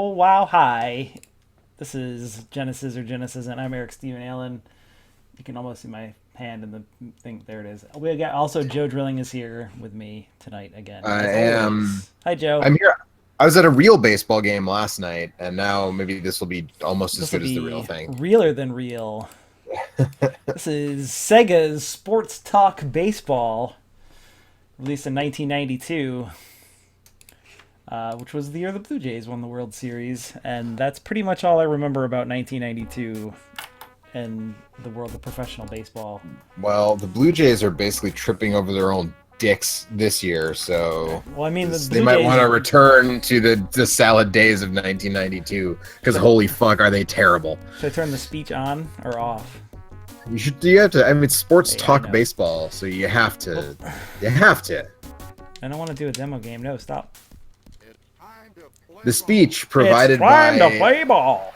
Oh wow, hi. This is Genesis or Genesisn't. I'm Eric Steven Allen. You can almost see my hand in the thing. There it is. We got also Joe Drilling is here with me tonight again, I as am. always. Hi Joe. I'm here. I was at a real baseball game last night, and now maybe this will be almost as This will good as the real be thing. realer than real. This is Sega's Sports Talk Baseball, released in 1992, which was the year the Blue Jays won the World Series, and that's pretty much all I remember about 1992 and the world of professional baseball. Well, the Blue Jays are basically tripping over their own dicks this year, Okay. so Well, I mean, the they Blue might want Jays. to return to the salad days of 1992 because Should, holy fuck, are they terrible? should I turn the speech on or off? You have to. I mean, it's sports Hey, I talk know. baseball, so you have Oh, to. You have to. I don't want to do a demo game. No, stop. The speech It's provided time to by play ball.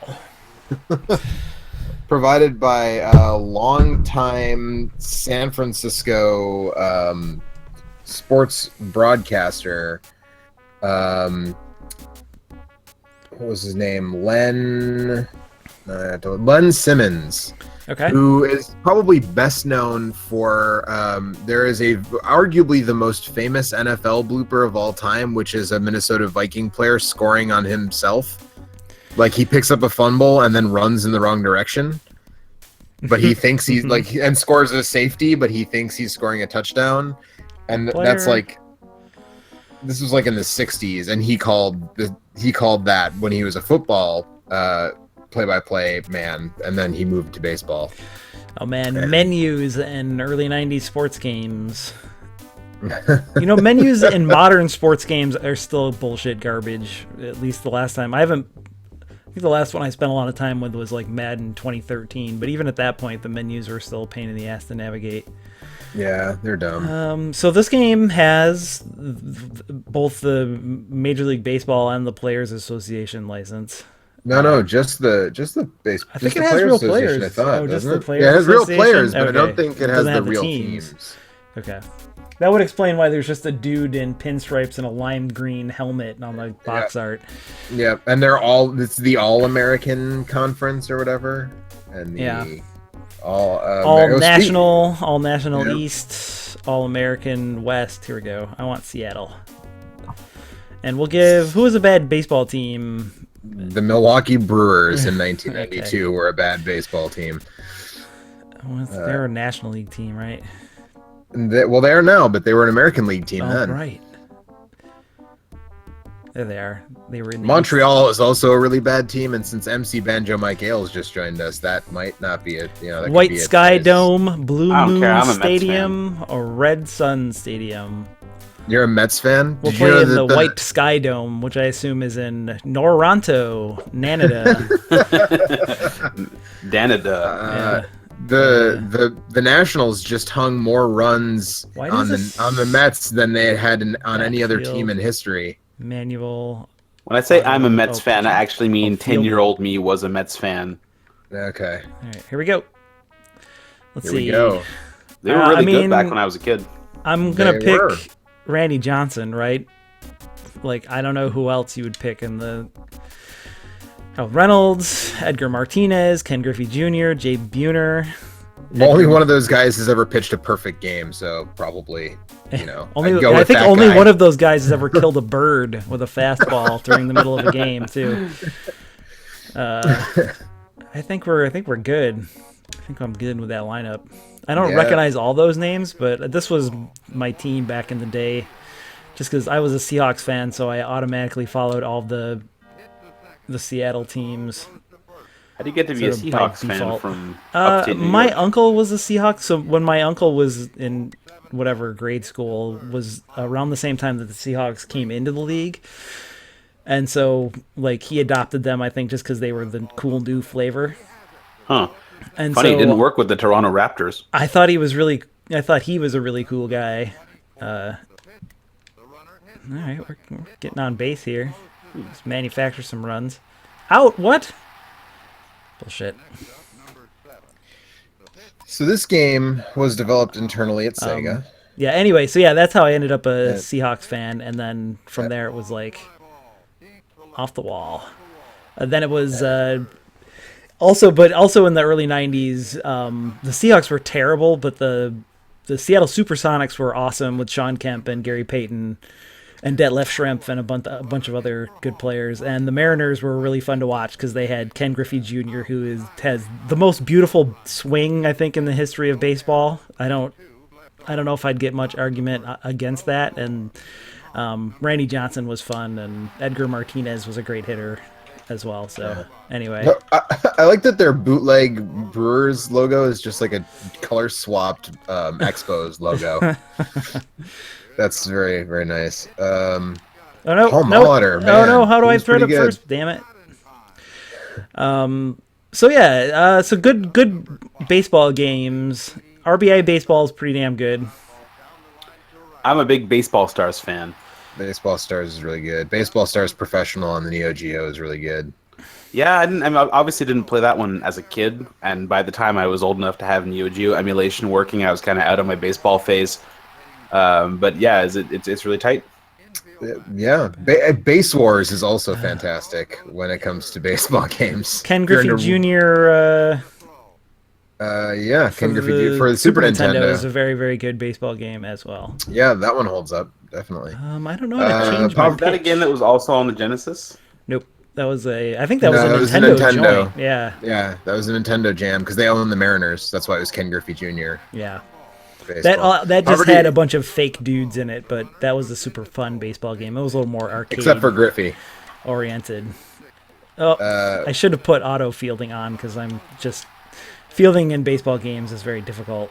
longtime San Francisco sports broadcaster. Um, what was his name? Len Simmons, Okay. who is probably best known for there is a arguably the most famous NFL blooper of all time, which is a Minnesota Viking player scoring on himself. Like he picks up a fumble and then runs in the wrong direction, but he thinks he's like and scores a safety, but he thinks he's scoring a touchdown, and that's Player. like this was like in the '60s, and he called that when he was a football play-by-play man, and then he moved to baseball. Oh man, And menus in early '90s sports games. You know, menus in modern sports games are still bullshit garbage. At least the last time I haven't. I think the last one I spent a lot of time with was like Madden 2013. But even at that point, the menus were still a pain in the ass to navigate. yeah, they're dumb. So this game has both the Major League Baseball and the Players Association license. No, just the base, I think just it the has Players real Association. I players. thought, Oh, just doesn't the it? Players Yeah, it has real Association? players, but I Okay. don't think it It has doesn't the have the real teams. teams. Okay. That would explain why there's just a dude in pinstripes and a lime green helmet on the Yeah, box art. yeah, and it's the All American Conference or whatever, and Yeah. the all All oh, speak. national, all national Yeah. East, all American West. Here we go. I want Seattle. And we'll give, who was a bad baseball team? The Milwaukee Brewers in Okay. 1992 were a bad baseball team. They're a National League team, right? Well, they are now, but they were an American League team Oh, then. right. There they are. They were in the East. Montreal is also a really bad team, and since MC Banjo Mike Ailes just joined us, that might not be it. That could White be Sky it. Dome, Blue I don't care. Moon I'm a Mets fan. Stadium, or Red Sun Stadium. You're a Mets fan? We'll Did you play know in the that White Sky Dome, which I assume is in Noronto, Nanada. Danada. Yeah. the Nationals just hung more runs Why on does the this Mets than they had on any other team backfield in history. manual? When I say I'm a Mets Oh, fan, I actually mean field. 10-year-old me was a Mets fan. Okay, All right, here we go. Let's here see. we go. They were I really mean, good back when I was a kid. I'm gonna They pick were. Randy Johnson, right? Like I don't know who else you would pick in the. Oh, Reynolds, Edgar Martinez, Ken Griffey Jr., Jay Buhner. Only one of those guys has ever pitched a perfect game, so probably, Only I'd go I with think that only guy. one of those guys has ever killed a bird with a fastball during the middle of a game too. I think we're good. I think I'm good with that lineup. I don't Yeah. recognize all those names, but this was my team back in the day. Just because I was a Seahawks fan, so I automatically followed all the Seattle teams. How do you get to be a Sort of by Seahawks fan default. from upstate New My York? uncle was a Seahawks, so when my uncle was in whatever grade school was around the same time that the Seahawks came into the league, and so like he adopted them, I think, just because they were the cool new flavor. Huh. And Funny, so it didn't work with the Toronto Raptors. I thought he was really, I thought he was a really cool guy. All right, we're getting on base here. Let's manufacture some runs. Out! What? Bullshit. So this game was developed internally at Sega. Yeah. Anyway, so yeah, that's how I ended up a Yeah. Seahawks fan, and then from Yeah. there it was like off the wall. Then it was also in the early '90s, the Seahawks were terrible, but the Seattle Supersonics were awesome with Sean Kemp and Gary Payton and Detlef Schrempf and a bunch of other good players. And the Mariners were really fun to watch because they had Ken Griffey Jr., who has the most beautiful swing, I think, in the history of baseball. I don't know if I'd get much argument against that. And Randy Johnson was fun, and Edgar Martinez was a great hitter as well. So anyway, I like that their bootleg Brewers logo is just like a color swapped Expos logo. That's very, very nice. oh no, Paul no, Molitor, man. oh no, how do I He's throw it up pretty good. first? Damn it. So yeah, so good baseball games. RBI baseball is pretty damn good. I'm a big Baseball Stars fan. Baseball Stars is really good. Baseball Stars Professional on the Neo Geo is really good. Yeah, I obviously didn't play that one as a kid, and by the time I was old enough to have Neo Geo emulation working, I was kind of out of my baseball phase. But yeah, it's really tight. Yeah, Base Wars is also fantastic when it comes to baseball games. Ken Griffey Jr. Yeah, Ken Griffey for the Super Nintendo is a very, very good baseball game as well. Yeah, that one holds up definitely. I don't know how to change my Was that a game that was also on the Genesis? Nope. I think that was a Nintendo joint. Yeah. Yeah, that was a Nintendo jam because they own the Mariners. That's why it was Ken Griffey Jr. Yeah. Baseball. That just had a bunch of fake dudes in it, but that was a super fun baseball game. It was a little more arcade Except for Griffey. oriented. I should have put auto fielding on because I'm just fielding in baseball games is very difficult.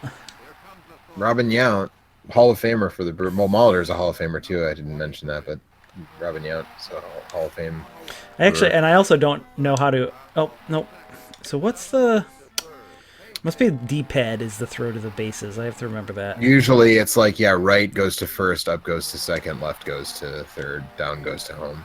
Robin Yount, Hall of Famer for the Brewers. Well, Molitor's a Hall of Famer too. I didn't mention that, but Robin Yount, so Hall of Fame. And I also don't know how to. Oh no. So what's the? Must be D-pad is the throw to the bases. I have to remember that. Usually it's like, right goes to first, up goes to second, left goes to third, down goes to home.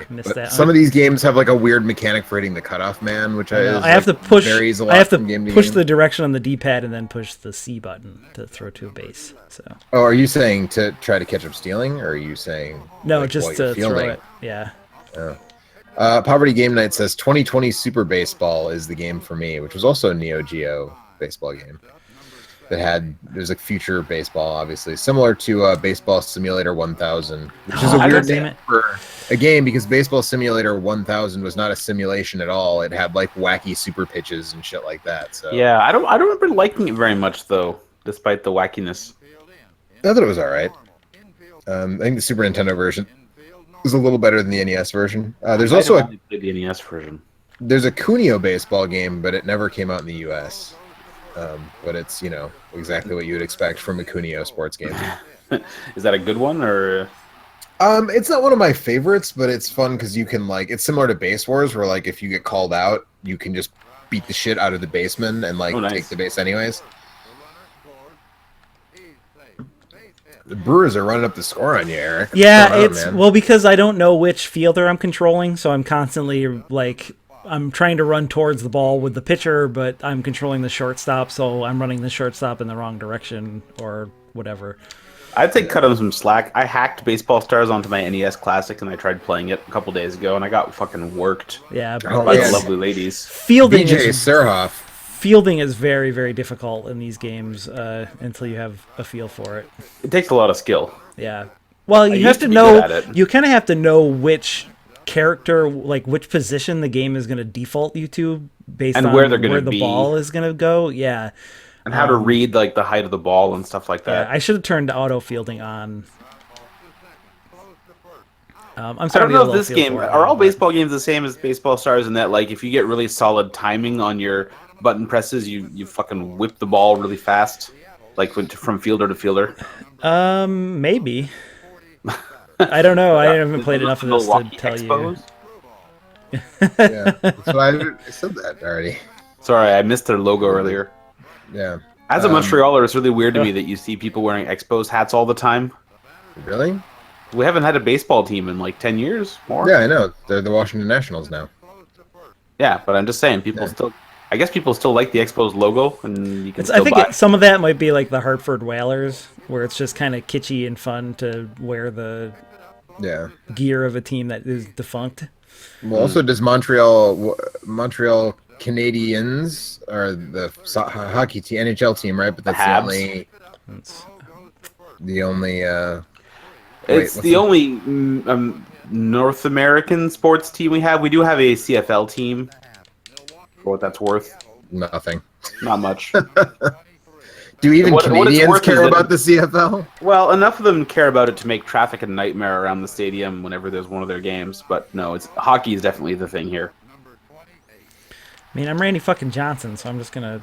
Missed that. Some of these games have like a weird mechanic for hitting the cutoff man, which I have to push. Varies a lot I have to from game push game. the direction on the D-pad and then push the C button to throw to a base. So. Oh, are you saying to try to catch up stealing, or are you saying no, like, just while to you're throw fielding? it? Yeah. Oh. Poverty Game Night says 2020 Super Baseball is the game for me, which was also a Neo Geo baseball game there's like future baseball, obviously similar to Baseball Simulator 1000, which is a weird name for a game because Baseball Simulator 1000 was not a simulation at all. It had like wacky super pitches and shit like that. So Yeah, I don't remember liking it very much though, despite the wackiness. I thought it was all right. I think the Super Nintendo version was a little better than the NES version. There's also I only played the NES version. there's a Cuneo baseball game, but it never came out in the US. But it's, exactly what you would expect from a Cuneo sports game. Is that a good one or? It's not one of my favorites, but it's fun because you can it's similar to Base Wars, where like if you get called out, you can just beat the shit out of the baseman and nice. take the base anyways. The Brewers are running up the score on you, Eric. Yeah, because I don't know which fielder I'm controlling, so I'm constantly I'm trying to run towards the ball with the pitcher, but I'm controlling the shortstop, so I'm running the shortstop in the wrong direction or whatever. I'd say cut him some slack. I hacked Baseball Stars onto my NES Classic, and I tried playing it a couple days ago, and I got fucking worked Yeah, by the lovely ladies. Fielding BJ Serhoff. Fielding is very, very difficult in these games until you have a feel for it. It takes a lot of skill. Yeah. Well, you have to know. You kind of have to know which character, like which position the game is going to default you to based on where the ball is going to go. Yeah. And how to read like the height of the ball and stuff like that. Yeah, I should have turned auto fielding on. I'm sorry. I don't know if this game are all baseball games the same as Baseball Stars in that like if you get really solid timing on your button presses, you fucking whip the ball really fast, like from fielder to fielder. Maybe. I don't know. I haven't played enough of this to tell you. Yeah, so I said that already. Sorry, I missed their logo earlier. Yeah. As a Montrealer, it's really weird to me that you see people wearing Expos hats all the time. Really? We haven't had a baseball team in like 10 years more. Yeah, I know. They're the Washington Nationals now. Yeah, but I'm just saying, people still like the Expos logo, and you can I think some of that might be like the Hartford Whalers, where it's just kind of kitschy and fun to wear the gear of a team that is defunct. Well, also, does Montreal Canadiens are the hockey team, NHL team, right? But that's the Habs. only. It's- The only. It's the only North American sports team we have. We do have a CFL team, for what that's worth. Nothing. Not much. Do even What it's Canadians worth care is about the CFL? Well, enough of them care about it to make traffic a nightmare around the stadium whenever there's one of their games. But no, hockey is definitely the thing here. I mean, I'm Randy fucking Johnson, so I'm just gonna.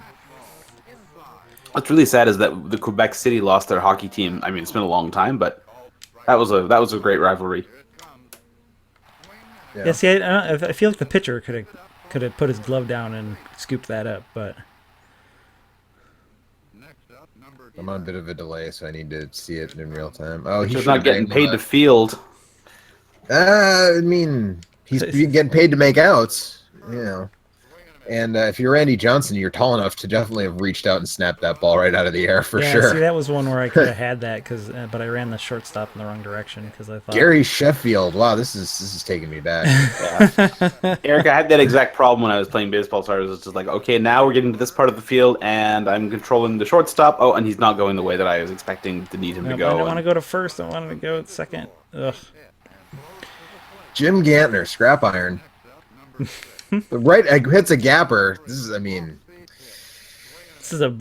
What's really sad is that the Quebec City lost their hockey team. I mean, it's been a long time, but that was a great rivalry. Yeah, see, I feel like the pitcher could have put his glove down and scooped that up, but. I'm on a bit of a delay, so I need to see it in real time. Oh, He's not getting paid to field. I mean, he's getting paid to make outs, you know. And if you're Randy Johnson, you're tall enough to definitely have reached out and snapped that ball right out of the air for sure. See, that was one where I could have had that but I ran the shortstop in the wrong direction because I thought Gary Sheffield. Wow, this is taking me back. Yeah. Eric, I had that exact problem when I was playing baseball. So I was just like, okay, now we're getting to this part of the field, and I'm controlling the shortstop. Oh, and he's not going the way that I was expecting to need him to go. I don't want to go to first. I wanted to go at second. Ugh. Jim Gantner, scrap iron. The right hits a gapper. This is a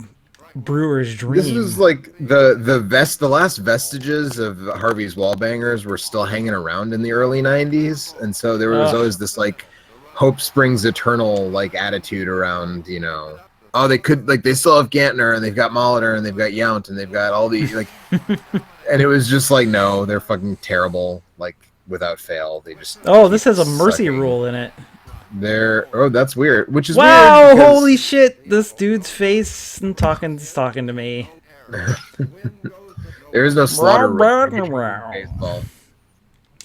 brewer's dream. This was like the last vestiges of Harvey's Wallbangers were still hanging around in the early 90s, and so there was always this like hope springs eternal like attitude around, you know, oh, they still have Gantner, and they've got Molitor, and they've got Yount, and they've got all these like and it was just like, no, they're fucking terrible, like without fail. They just this has a mercy rule in it. That's weird. Which is wow, weird. Holy shit! This dude's face and talking to me. There is no slaughter baseball.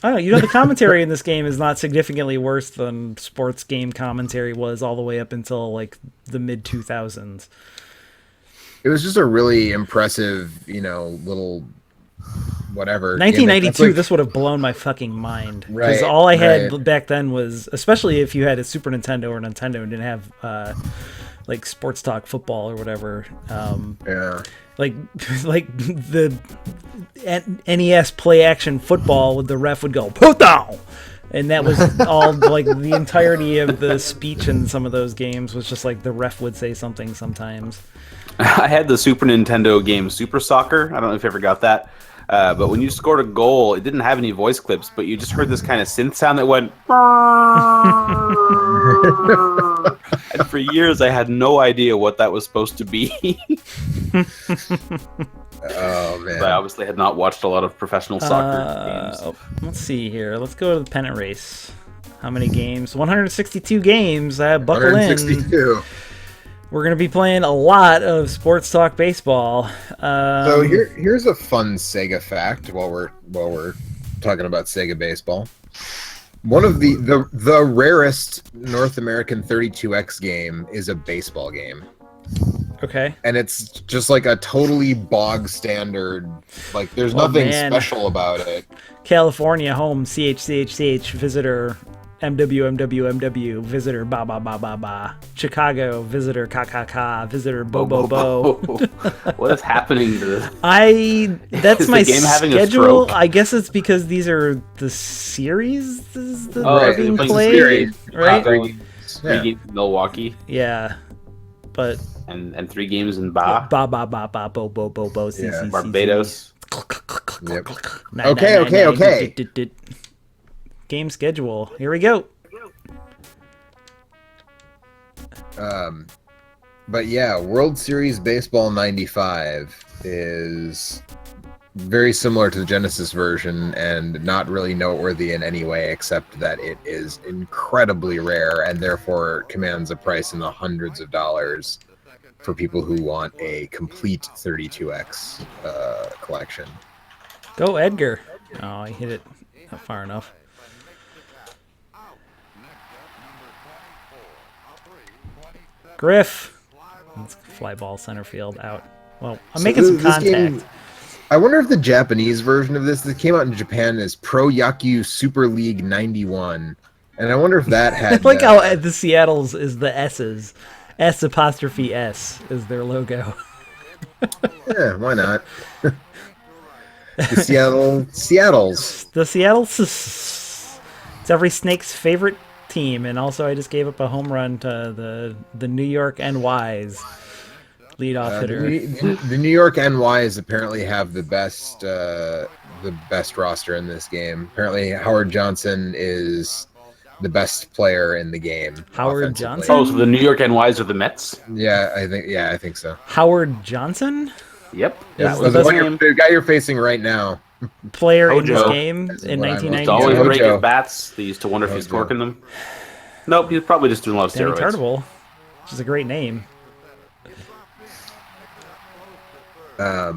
I don't know. You know, the commentary in this game is not significantly worse than sports game commentary was all the way up until like the mid 2000s. It was just a really impressive, you know, little whatever. 1992, this would have blown my fucking mind. Because all I had back then was, especially if you had a Super Nintendo or Nintendo and didn't have like Sports Talk Football or whatever. Like the NES Play Action Football, the ref would go, put down! And that was all, like, the entirety of the speech in some of those games was just like the ref would say something sometimes. I had the Super Nintendo game Super Soccer. I don't know if you ever got that. But when you scored a goal, it didn't have any voice clips, but you just heard this kind of synth sound that went. And for years, I had no idea what that was supposed to be. Oh, man. But I obviously had not watched a lot of professional soccer games. Let's see here. Let's go to the pennant race. How many games? 162 games. Buckle 162. In. We're going to be playing a lot of Sports Talk Baseball. So here's a fun Sega fact while we're talking about Sega Baseball. One of the rarest North American 32X game is a baseball game. Okay. And it's just like a totally bog standard, like there's nothing special about it. California home CHCHCH visitor MW visitor ba ba ba ba ba. Chicago visitor ka visitor bo bo bo. What is happening to this? That's my game having a schedule. stroke? I guess it's because these are the series that Right, are being it's played, series. right? Three games in Milwaukee. Yeah, but and 3 games in Ba. Ba ba ba ba bo bo bo bo. Yeah. Barbados. Yep. Okay. Game schedule. Here we go. But yeah, World Series Baseball 95 is very similar to the Genesis version and not really noteworthy in any way except that it is incredibly rare and therefore commands a price in the hundreds of dollars for people who want a complete 32X collection. Go Edgar. Oh, I hit it not far enough. Griff. Let's fly ball center field out. Well, I'm making some contact. Game, I wonder if the Japanese version of this that came out in Japan is Pro Yaku Super League 91. And I wonder if that I had like how the Seattle's is the S's. S apostrophe S is their logo. yeah, why not? The Seattle's. The Seattle's. It's every snake's favorite team, and also I just gave up a home run to the New York NY's leadoff hitter. The New York NYs apparently have the best roster in this game. Apparently, Howard Johnson is the best player in the game. Howard offensively. Johnson? Oh, so the New York NYs are the Mets? Yeah, I think so. Howard Johnson? Yep. Yes, That was the The guy you're facing right now. Player in this Hojo. game in what I was- Used 1992. to always Hojo. break his bats. They used to wonder if he's Hojo. torquing them. Nope, he's probably just doing a lot of Danny steroids. Tartable, which is a great name. But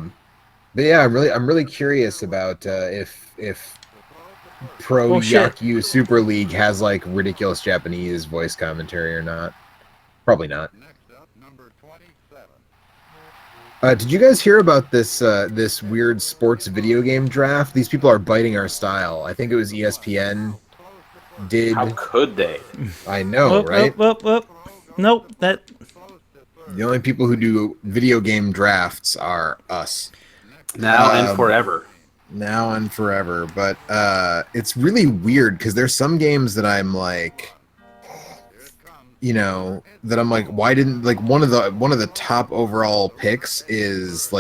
yeah, I'm really curious about if Pro Oh, shit. Yaku Super League has like ridiculous Japanese voice commentary or not. Probably not. Did you guys hear about this this weird sports video game draft? These people are biting our style. I think it was ESPN did. How could they? I know, right? Nope, that The only people who do video game drafts are us. Now and forever. Now and forever. But it's really weird because there's some games that I'm like, why didn't one of the top overall picks is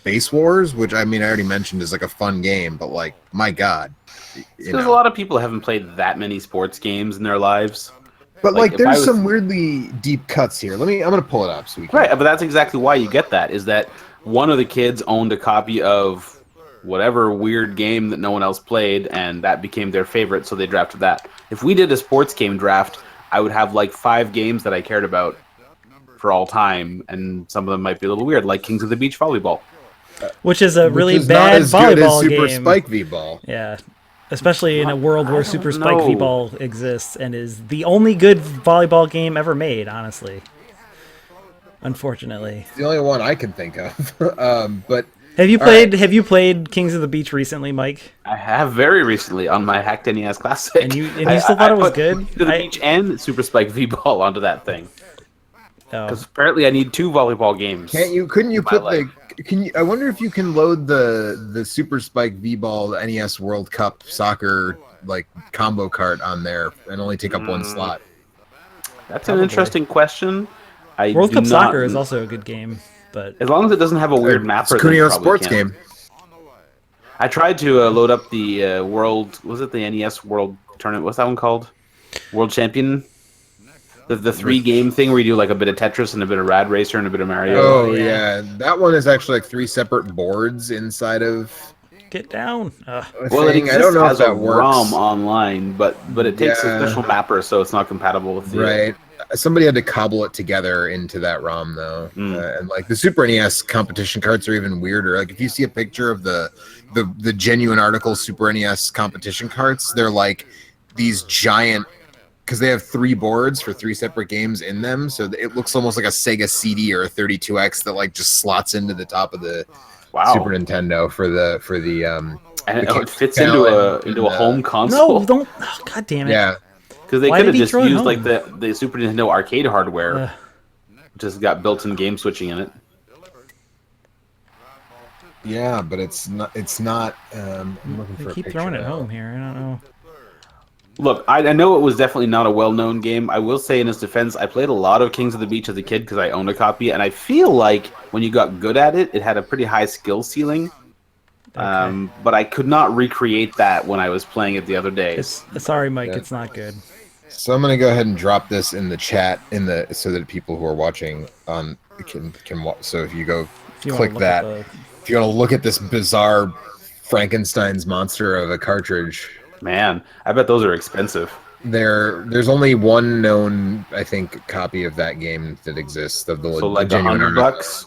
Base Wars, which I already mentioned is like a fun game, but like my God, Because a lot of people haven't played that many sports games in their lives. But if there's I was- some weirdly deep cuts here. I'm gonna pull it up so we can. Right, but that's exactly why you get that, is that one of the kids owned a copy of whatever weird game that no one else played, and that became their favorite, so they drafted that. If we did a sports game draft, I would have like 5 games that I cared about for all time, and some of them might be a little weird, like Kings of the Beach Volleyball. which is a really Which is bad not as good as volleyball Super game. Spike V-Ball. Yeah, especially in a world where I Super don't Spike know. V-Ball exists and is the only good volleyball game ever made. Honestly, unfortunately. It's the only one I can think of. But Have you All played? Have you played Kings of the Beach recently, Mike? I have very recently on my Hacked NES Classic. And you still thought it was put good? Kings of the Beach and Super Spike V-Ball onto that thing. Oh. Because apparently I need 2 volleyball games. couldn't you in my put life. I wonder if you can load the Super Spike V-Ball NES World Cup soccer combo cart on there and only take up one slot. That's Probably. an interesting question. World do Cup not- Soccer is also a good game, but As long as it doesn't have a weird It's mapper. then Kunio it probably sports can. game. I tried to load up the World. Was it the NES World Tournament? What's that one called? World Champion. The 3-game thing where you do like a bit of Tetris and a bit of Rad Racer and a bit of Mario. Oh yeah. yeah, that one is actually 3 separate boards inside of get down. a Well, it thing. exists I don't know if as a that works. ROM online, but it takes Yeah. a special mapper, so it's not compatible with the. Right. Somebody had to cobble it together into that ROM though, and the Super NES competition carts are even weirder. Like if you see a picture of the genuine article Super NES competition carts, they're like these giant, because they have 3 boards for 3 separate games in them, so it looks almost like a Sega CD or a 32X that just slots into the top of the Wow. Super Nintendo for the And the it fits Cal into and, a home console. No, don't. Oh, God damn it. yeah. Because they Why could have did he just throw it used home? like the Super Nintendo arcade hardware, Ugh. which has got built-in game switching in it. Yeah, but it's not. I'm looking for They a keep picture throwing it now. home here. I don't know. Look, I know it was definitely not a well-known game. I will say in its defense, I played a lot of Kings of the Beach as a kid because I owned a copy, and I feel like when you got good at it, it had a pretty high skill ceiling. But I could not recreate that when I was playing it the other day. Sorry, Mike. Yeah. It's not good. So I'm gonna go ahead and drop this in the chat so that people who are watching on can watch. So if you go If you wanna click look at that, if you want to look at this bizarre Frankenstein's monster of a cartridge, Man, I bet those are expensive. there's only one known, I think, copy of that game that exists of the So like genuine $100 bucks.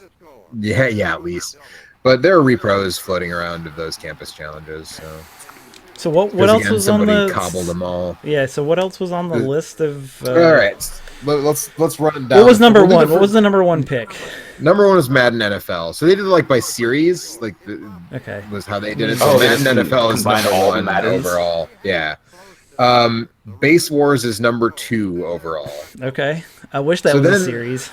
Yeah, at least. But there are repros floating around of those campus challenges. So what 'cause else again, was on somebody the? cobbled them all. Yeah. So what else was on the list of? All right, let's run it down. What was number We'll do one? the What was the number one pick? Number 1 was Madden NFL. So they did it by series, Okay. was how they did it. Oh, So they Madden just NFL is combined number all the 1 Maddens? overall. Yeah. Base Wars is number 2 overall. Okay. I wish that So was a then- series.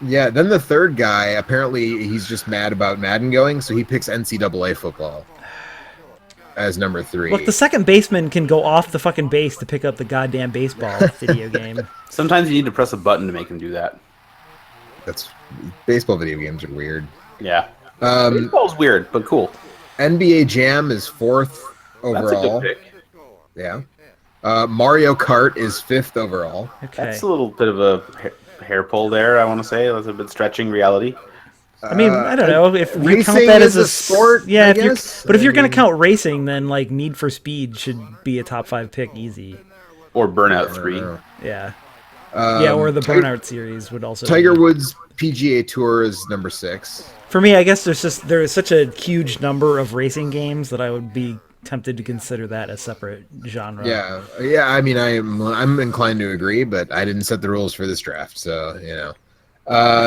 Yeah, then the third guy, apparently he's just mad about Madden going, so he picks NCAA football as number 3. Look, the second baseman can go off the fucking base to pick up the goddamn baseball video game. Sometimes you need to press a button to make him do that. That's baseball video games are weird. Yeah. Um, Baseball's weird, but cool. NBA Jam is 4th That's a overall. good pick. Yeah. Mario Kart is 5th overall. Okay. That's a little bit of a hair pull there, I want to say. That's a bit stretching reality. I mean, I don't know if you racing count that is as a sport, Yeah, I if you're, guess. but if you're I gonna mean- count racing, then like Need for Speed should be a top 5 pick, easy. Or Burnout 3. Yeah, yeah, or the Ti- Burnout series would also. Tiger be. Woods PGA Tour is number 6. For me, I guess there is such a huge number of racing games that I would be tempted to consider that a separate genre. Yeah, I mean, I'm inclined to agree, but I didn't set the rules for this draft, so you know.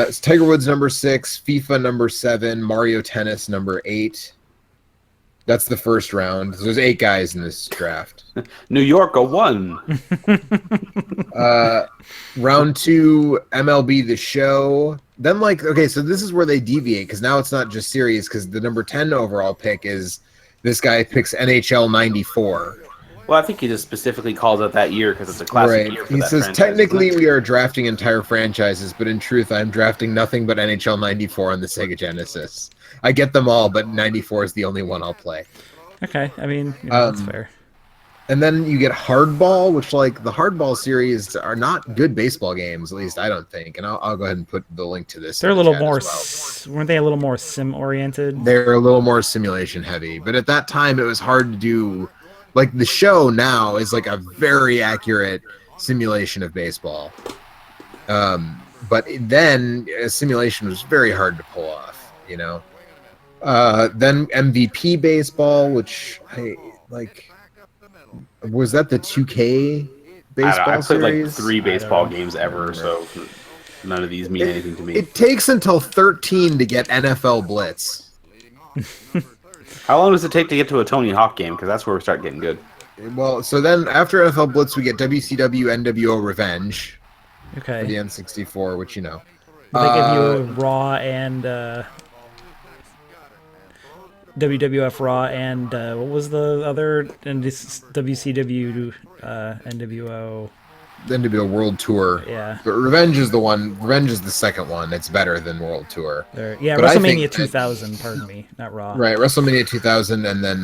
It's Tiger Woods number 6, FIFA number 7, Mario Tennis number 8. That's the first round. There's 8 guys in this draft. New York, a 1. Round 2, MLB The Show. Then okay, so this is where they deviate because now it's not just series because the number 10 overall pick is this guy picks NHL 94. Well, I think he just specifically calls out that year because it's a classic year for He that says, franchise, technically isn't it? we are drafting entire franchises, but in truth, I'm drafting nothing but NHL 94 on the Sega Genesis. I get them all, but 94 is the only one I'll play. Okay, I mean that's fair. And then you get Hardball, which the Hardball series are not good baseball games, at least I don't think. And I'll go ahead and put the link to this. They're a in the little chat more. as well. Weren't they a little more sim oriented? They're a little more simulation heavy, but at that time it was hard to do. Like the show now is like a very accurate simulation of baseball, but then simulation was very hard to pull off. You know. Then MVP baseball, which I like. Was that the 2K baseball I played like series? 3 baseball games ever, so none of these mean anything to me. It takes until 13 to get NFL Blitz. How long does it take to get to a Tony Hawk game? Because that's where we start getting good. Well, so then after NFL Blitz, we get WCW NWO Revenge for the Okay, N64, which you know. they give you a Raw and WWF Raw and what was the other and this WCW NWO? The NWO World Tour. Yeah, But Revenge is the one. Revenge is the second one. It's better than World Tour. yeah, But I think WrestleMania that- 2000. Pardon me, not Raw. Right, WrestleMania 2000, and then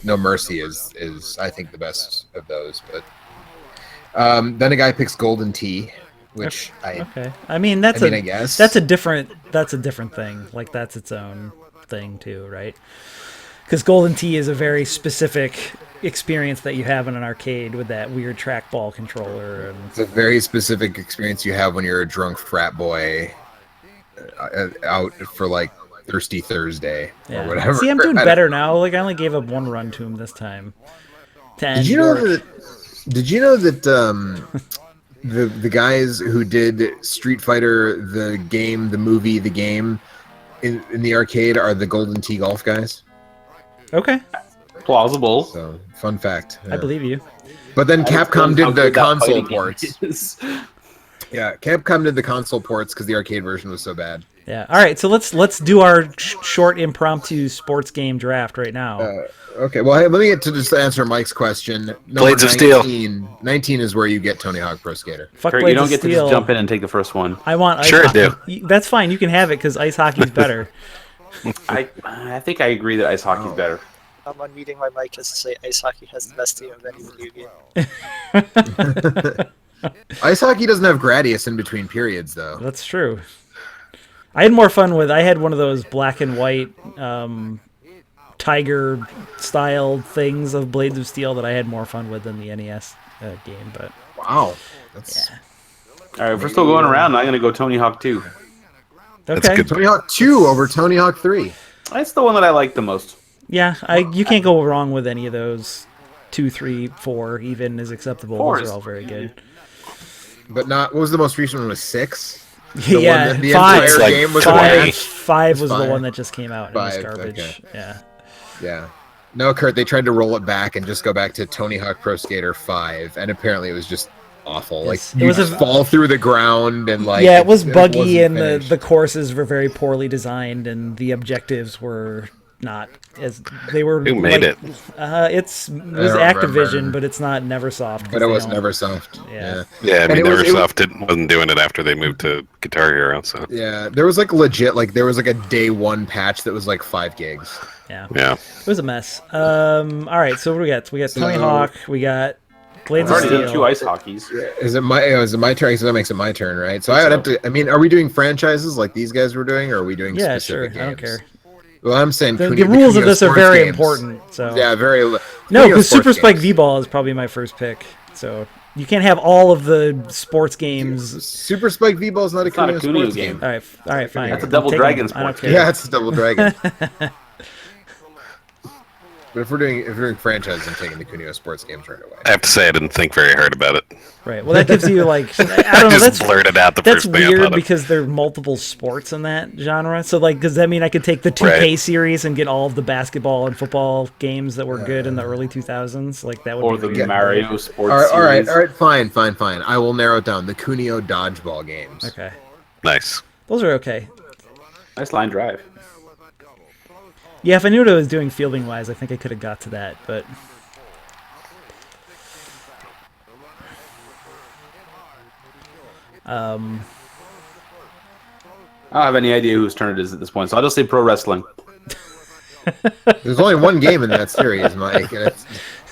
No Mercy is I think the best of those. But then a guy picks Golden Tee, which Okay, I mean I guess that's a different thing. Like that's its own thing too, right? Because Golden Tee is a very specific experience that you have in an arcade with that weird trackball controller. And it's a very specific experience you have when you're a drunk frat boy out for like Thirsty Thursday or whatever. See, I'm doing better now. Like I only gave up 1 run to him this time. Did you know that the guys who did Street Fighter, the game, the movie, the game in the arcade are the Golden Tee golf guys? Okay, Plausible. So, fun fact. I believe you. But then Capcom did the console fighting game ports. is. Yeah, Capcom did the console ports because the arcade version was so bad. Yeah. All right. So let's do our short impromptu sports game draft right now. Okay, well, hey, let me get to just answer Mike's question. Number Blades of Steel. 19 is where you get Tony Hawk Pro Skater. Fuck Kurt, you Blades don't of get to Steel. just jump in and take the first one. I want ice Sure hockey. That's fine. You can have it because ice hockey's better. I think I agree that ice hockey's better. I'm unmuting my mic just to say ice hockey has the best team of any video game. Ice hockey doesn't have Gradius in between periods, though. That's true. I had more fun with. I had one of those black and white tiger style things of Blades of Steel that I had more fun with than the NES game. But Wow. That's All right, if we're still going around, I'm going to go Tony Hawk 2. okay, good. Tony Hawk 2 over Tony Hawk 3. That's the one that I like the most. yeah, you can't go wrong with any of those. 2, 3, 4 even is acceptable. 4 Those is are all very good. But not, what was the most recent one? Was 6? Yeah, one that the 5. entire like game was a five. match? 5 was the Five. one that just came out and it was 5, garbage. okay. Yeah. Yeah. No, Kurt, they tried to roll it back and just go back to Tony Hawk Pro Skater 5, and apparently it was just awful. Yes. Like, It you was just fall through the ground, and like... Yeah, it was buggy, wasn't and finished. the courses were very poorly designed, and the objectives were not as... They were... Who made it? it was don't Activision, remember. but it's not Neversoft. 'cause But it they was don't- Neversoft. Yeah. Yeah, I And mean, it was- Neversoft wasn't doing it after they moved to Guitar Hero, so Yeah, there was like legit, like there was like a day one patch that was like 5 gigs. Yeah. yeah. It was a mess. All right, so what do we got? We got Tony So- Hawk. We got Blades I've of already done 2 Steel. ice hockeys. Is it my turn? So that makes it my turn, right? So I would have to. I mean, are we doing franchises like these guys were doing, or are we doing? Yeah, sure. specific I don't games? care. Well, I'm saying The Kunio- rules of Kunio this are sports very games. important. So Yeah, very. no, Kunio because Super sports Spike games. V-Ball is probably my first pick. So you can't have all of the sports games. Super Spike V-Ball is not a It's not a Kunio Kunio sports game. game. All right, fine. That's a Double Take Dragon them. I don't sports care. Yeah, it's a Double Dragon. But if we're doing franchises, I'm taking the Kunio sports games right away. I have to say I didn't think very hard about it. Right. Well, that gives you like I I don't know. just That's blurted out the that's first thing I weird thought of. because there are multiple sports in that genre. So like, does that mean I could take the 2K Right. series and get all of the basketball and football games that were good in the early 2000s? Like that would Or be the weird. Mario Sports All right, Series. fine. I will narrow it down. The Kunio dodgeball games. Okay, Nice. those are okay. Nice line drive. Yeah, if I knew what I was doing fielding wise, I think I could have got to that. But I don't have any idea whose turn it is at this point, so I'll just say pro wrestling. There's only one game in that series, Mike, and it's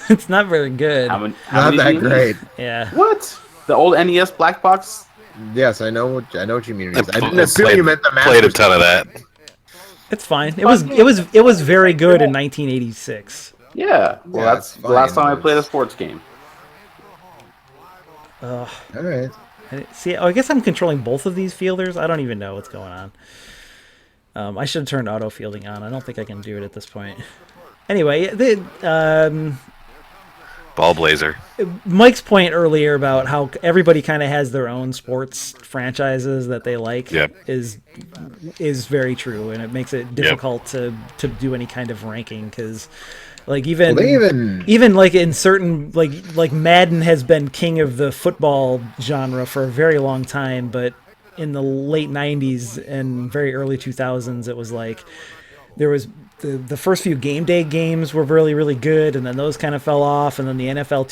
it's not very good. How many not that games? great. Yeah. What? The old NES black box? Yes, I know what you mean. I didn't I assume you meant the Played a Masters. ton of that. It's fine. It was very good in 1986. Yeah. Well, Yeah, that's it's the last fine, time I but played a it's- sports game. All right. See, I guess I'm controlling both of these fielders. I don't even know what's going on. I should have turned auto fielding on. I don't think I can do it at this point. Anyway, Ball Blazer. Mike's point earlier about how everybody kind of has their own sports franchises that they like Yep. is very true, and it makes it difficult to do any kind of ranking because, like, even Well, they even even like in certain like Madden has been king of the football genre for a very long time, but in the late 90s and very early 2000s it was like there was the first few game day games were really, really good, and then those kind of fell off, and then the NFL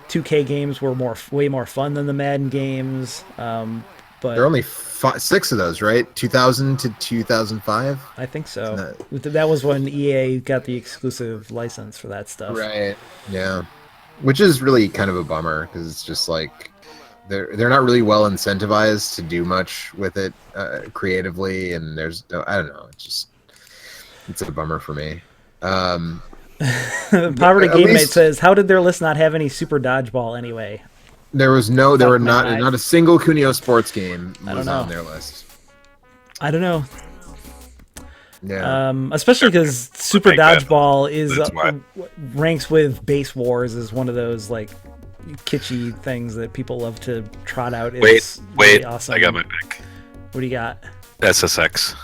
2K games were way more fun than the Madden games. But there are only 6 of those, right? 2000 to 2005. I think so. That was when EA got the exclusive license for that stuff. Right. Yeah. Which is really kind of a bummer because it's just like they're not really well incentivized to do much with it creatively, and there's I don't know. It's a bummer for me. Poverty At Game Mate least- says, "How did their list not have any Super Dodgeball anyway?" There were Fuck not my life. a single Kunio sports game don't was know. on their list. I don't know. Yeah. Especially because Super Make that- Dodgeball is that's why. ranks with Base Wars as one of those like kitschy things that people love to trot out. It's Wait, really awesome. I got my pick. What do you got? SSX.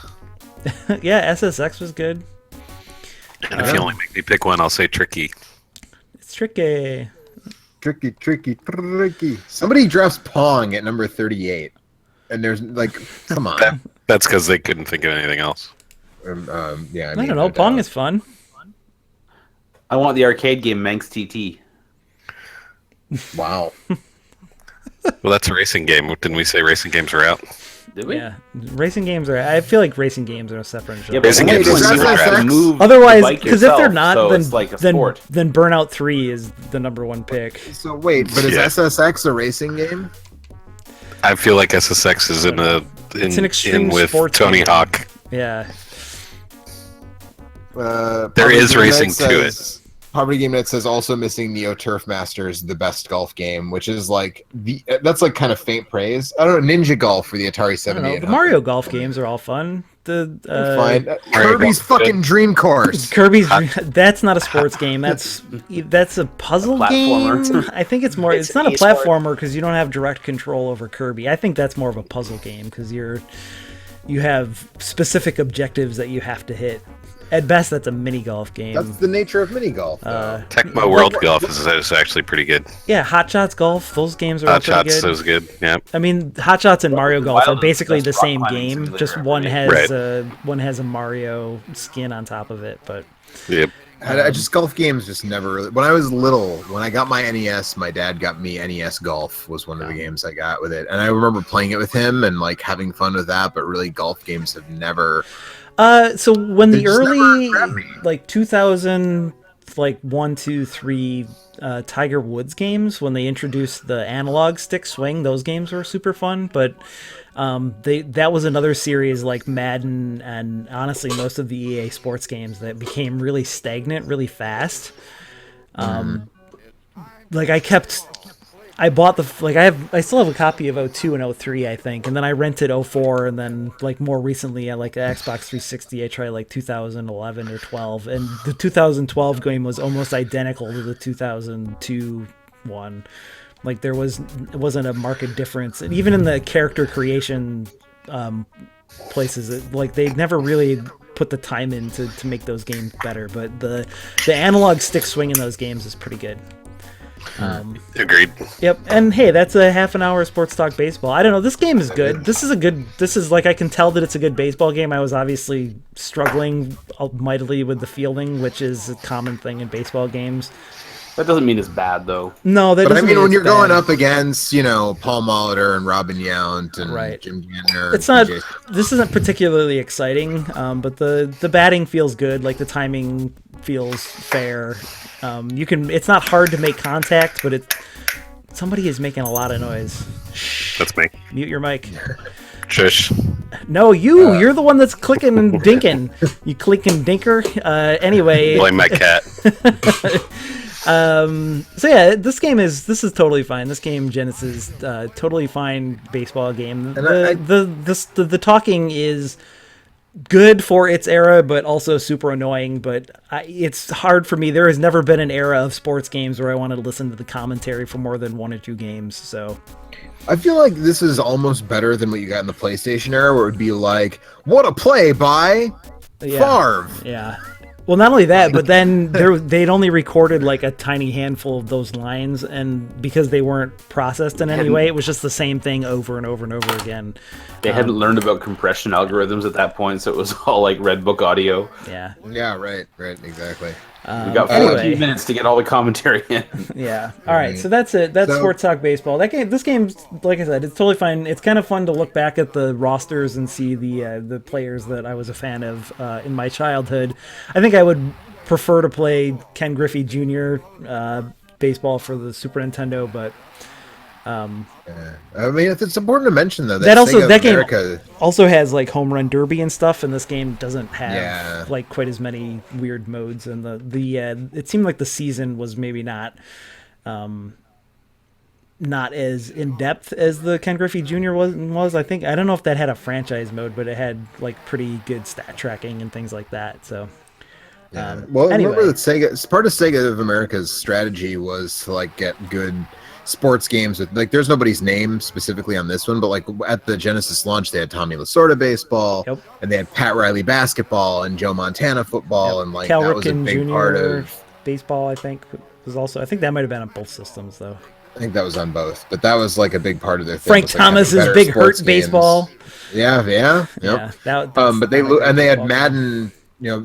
Yeah, SSX was good. And if you only make me pick one, I'll say Tricky. It's tricky. Tricky. Somebody drafts Pong at number 38, and there's like, come on. That's because they couldn't think of anything else. Yeah. I don't know. Pong is fun. I want the arcade game Manx TT. Wow. Well, that's a racing game. Didn't we say racing games are out? Did we? Yeah, racing games are. I feel like racing games are a separate genre. Yeah, but Racing wait, games is is that super like crap. move the Otherwise, bike because if they're yourself, not, so then it's like a then sport. then Burnout 3 is the number one pick. So wait, but is Yeah. SSX a racing game? I feel like SSX is in It's an extreme with sports Tony game. Hawk. Yeah, There is racing to it. Poverty Game Net says also missing Neo Turf Masters, the best golf game, which is like that's like kind of faint praise. I don't know, Ninja Golf for the Atari I don't know. 78. The Mario Golf games are all fun. The Fine. Kirby's Golf, fucking Dream Course. Kirby's that's not a sports game. That's a puzzle game. Platformer. I think it's more. It's It's not a an e-sport. platformer because you don't have direct control over Kirby. I think that's more of a puzzle game because you have specific objectives that you have to hit. At best, that's a mini golf game. That's the nature of mini golf. Tecmo World Golf is actually pretty good. Yeah, Hot Shots Golf. Those games are all Hot pretty Shots good. is good. Yeah. I mean, Hot Shots and Mario Golf are Wild basically is the the best same rock climbing game. simulator Just ever one made. has a Mario skin on top of it. But Yep. I just golf games just never really. When I was little, when I got my NES, my dad got me NES Golf was one of the games I got with it, and I remember playing it with him and like having fun with that. But really, golf games have never. so when They the just never early grabbed me. like 2000 like 1, 2, 3 Tiger Woods games, when they introduced the analog stick swing, those games were super fun. But that was another series like Madden and honestly most of the EA Sports games that became really stagnant really fast. Like I bought I still have a copy of 02 and 03, I think, and then I rented 04, and then like more recently at like Xbox 360 I tried like 2011 or 12, and the 2012 game was almost identical to the 2002 one. Like it wasn't a marked difference, and even in the character creation places, like they never really put the time in to make those games better. But the analog stick swing in those games is pretty good. Agreed. Yep, and hey, that's a half an hour of sports talk baseball. I don't know, this game is good. This is like, I can tell that it's a good baseball game. I was obviously struggling mightily with the fielding, which is a common thing in baseball games. That doesn't mean it's bad, though. No, that But I doesn't mean, mean when it's you're going bad. up against, Paul Molitor and Robin Yount and Right. Jim Gantner, It's not. TJ This isn't particularly exciting, but the batting feels good. Like the timing feels fair. It's not hard to make contact, but somebody is making a lot of noise. That's me. Mute your mic. Shush. No, you're the one that's clicking and dinking. You click and dinker. Anyway. Blame my cat. So yeah, this is totally fine. This game, Genesis, totally fine baseball game. And The talking is good for its era, but also super annoying. But it's hard for me. There has never been an era of sports games where I wanted to listen to the commentary for more than 1 or 2 games. So I feel like this is almost better than what you got in the PlayStation era, where it would be like, "What a play by Favre." Yeah. Well, not only that, but then they'd only recorded like a tiny handful of those lines, and because they weren't processed in any way, it was just the same thing over and over and over again. They hadn't learned about compression algorithms at that point, so it was all like Red Book audio. Yeah. Yeah, right, exactly. We got 14 anyway. minutes to get all the commentary in. Yeah. All right. So that's it. That's Sports Talk Baseball. This game's, like I said, it's totally fine. It's kind of fun to look back at the rosters and see the players that I was a fan of in my childhood. I think I would prefer to play Ken Griffey Jr. Baseball for the Super Nintendo, but I mean, it's important to mention though that also Sega that game America, also has like home run derby and stuff, and this game doesn't have Yeah. like quite as many weird modes. And the it seemed like the season was maybe not as in depth as the Ken Griffey Jr. was. I think, I don't know if that had a franchise mode, but it had like pretty good stat tracking and things like that. So well, anyway. remember that Sega, part of Sega of America's strategy was to like get good sports games with, like, there's nobody's name specifically on this one, but like at the Genesis launch, they had Tommy Lasorda baseball, Yep. and they had Pat Riley basketball and Joe Montana football, and like Cal that was a Ripken big Jr. part of. baseball, I think, was also. I think that might have been on both systems though. I think that was on both, but that was like a big part of their thing. Frank was, like, having Thomas's better Big sports Hurt games. baseball. Yeah. Yep. Yeah, that's But they not a and they had baseball game. Madden.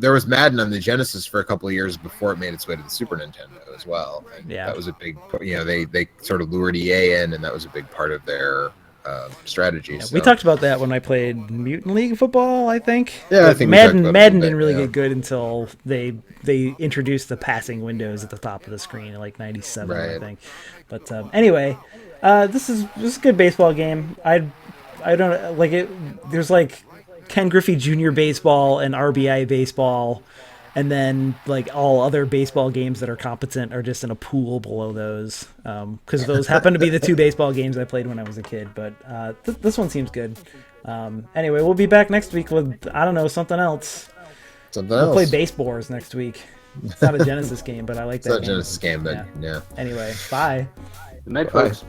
There was Madden on the Genesis for a couple of years before it made its way to the Super Nintendo as well. And Yeah. that was a big. They sort of lured EA in, and that was a big part of their strategy. Yeah, so. we talked about that when I played Mutant League football, I think. Yeah, I But think we talked about it a Madden little didn't really bit, yeah. get good until they introduced the passing windows at the top of the screen in like '97, I Right. think. But anyway, this is a good baseball game. I don't like it. There's like Ken Griffey Jr. baseball and RBI baseball, and then like all other baseball games that are competent are just in a pool below those, because those happen to be the 2 baseball games I played when I was a kid. But this one seems good. Anyway, we'll be back next week with, I don't know, something else. We'll play Baseballers next week. It's not a Genesis game, but I like It's that not a game. Genesis game, but yeah. Anyway, bye. Good night, Bye. folks.